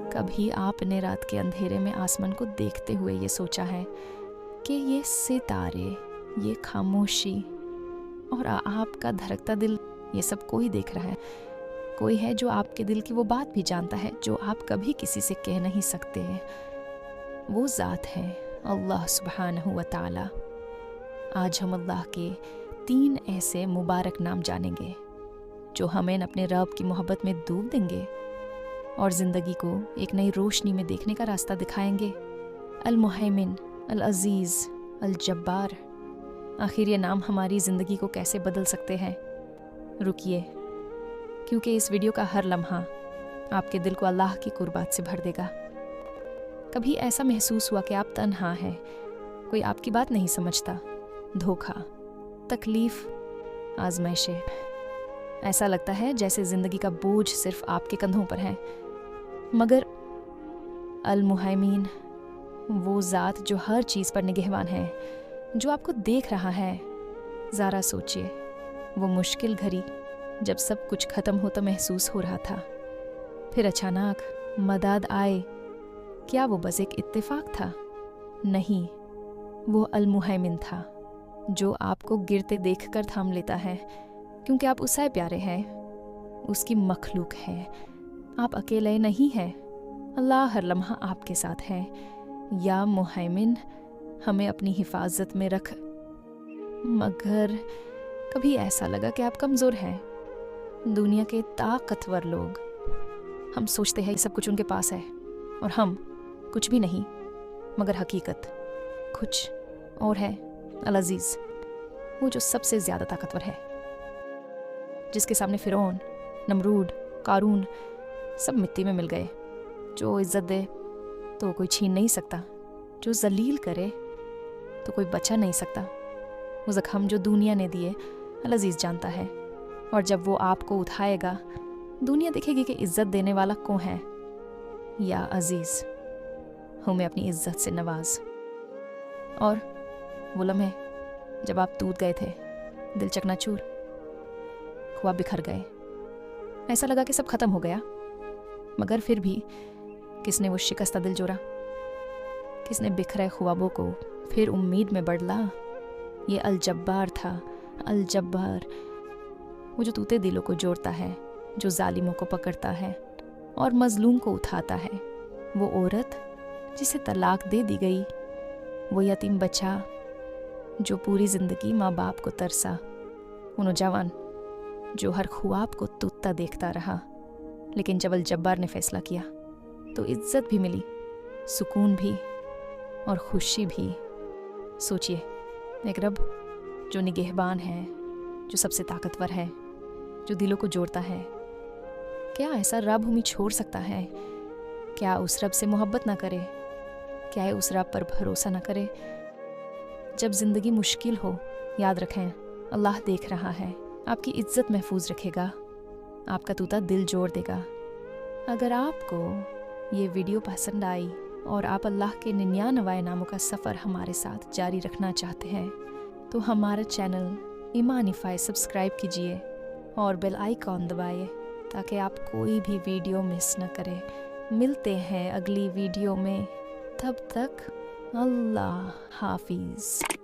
कभी आपने रात के अंधेरे में आसमान को देखते हुए ये सोचा है कि ये सितारे, ये खामोशी और आपका धड़कता दिल, ये सब कोई देख रहा है? कोई है जो आपके दिल की वो बात भी जानता है जो आप कभी किसी से कह नहीं सकते। वो ज़ात है अल्लाह सुब्हानहू व तआला। आज हम अल्लाह के 3 ऐसे मुबारक नाम जानेंगे जो हमें अपने रब की मोहब्बत में डूब देंगे और ज़िंदगी को एक नई रोशनी में देखने का रास्ता दिखाएंगे। अल मुहैमिन, अल अज़ीज़, अल जब्बार। आखिर ये नाम हमारी ज़िंदगी को कैसे बदल सकते हैं? रुकिए, क्योंकि इस वीडियो का हर लम्हा आपके दिल को अल्लाह की कुर्बात से भर देगा। कभी ऐसा महसूस हुआ कि आप तन्हा हैं, कोई आपकी बात नहीं समझता? धोखा, तकलीफ़, आजमाइशें, ऐसा लगता है जैसे ज़िंदगी का बोझ सिर्फ आपके कंधों पर है। मगर अल मुहैमिन, वो ज़ात जो हर चीज़ पर निगहबान है, जो आपको देख रहा है। ज़रा सोचिए, वो मुश्किल घड़ी जब सब कुछ ख़त्म होता महसूस हो रहा था, फिर अचानक मदद आए। क्या वो बस एक इत्तेफाक था? नहीं, वो अल मुहैमिन था जो आपको गिरते देखकर थाम लेता है, क्योंकि आप उससे प्यारे हैं, उसकी मखलूक है। आप अकेले नहीं हैं, अल्लाह हर लम्हा आपके साथ है। या मुहैमिन, हमें अपनी हिफाजत में रख। मगर कभी ऐसा लगा कि आप कमज़ोर हैं? दुनिया के ताकतवर लोग, हम सोचते हैं सब कुछ उनके पास है और हम कुछ भी नहीं, मगर हकीकत कुछ और है। अल अज़ीज़, वो जो सबसे ज़्यादा ताकतवर है, जिसके सामने फ़िरौन, नमरूद, कारून सब मिट्टी में मिल गए। जो इज़्ज़त दे तो कोई छीन नहीं सकता, जो जलील करे तो कोई बचा नहीं सकता। वो ज़ख्म जो दुनिया ने दिए अल अज़ीज़ जानता है, और जब वो आपको उठाएगा दुनिया देखेगी कि इज़्ज़त देने वाला कौन है। या अज़ीज़, हमें अपनी इज़्ज़त से नवाज। और वो लम्हे जब आप टूट गए थे, दिल चकनाचूर, ख्वाब बिखर गए, ऐसा लगा कि सब खत्म हो गया। मगर फिर भी किसने वो शिकस्ता दिल जोड़ा? किसने बिखरे ख्वाबों को फिर उम्मीद में बदला? ये अल जब्बार था, अल जब्बार, वो जो टूटे दिलों को जोड़ता है, जो जालिमों को पकड़ता है और मजलूम को उठाता है। वो औरत जिसे तलाक दे दी गई, वो यतीम बच्चा जो पूरी ज़िंदगी माँ बाप को तरसा, वो नौजवान जो हर ख्वाब को टूटता देखता रहा। लेकिन जब अल जब्बार ने फैसला किया तो इज़्ज़त भी मिली, सुकून भी और खुशी भी। सोचिए, एक रब जो निगहबान है, जो सबसे ताकतवर है, जो दिलों को जोड़ता है, क्या ऐसा रब हमें छोड़ सकता है? क्या उस रब से मोहब्बत ना करे? क्या उस रब पर भरोसा ना करे? जब ज़िंदगी मुश्किल हो, याद रखें, अल्लाह देख रहा है, आपकी इज़्ज़त महफूज रखेगा, आपका टूटा दिल जोड़ देगा। अगर आपको ये वीडियो पसंद आई और आप अल्लाह के 99 नामों का सफ़र हमारे साथ जारी रखना चाहते हैं, तो हमारा चैनल ईमानिफाई सब्सक्राइब कीजिए और बेल आइकॉन दबाइए ताकि आप कोई भी वीडियो मिस न करें। मिलते हैं अगली वीडियो में, तब तक अल्लाह हाफिज़।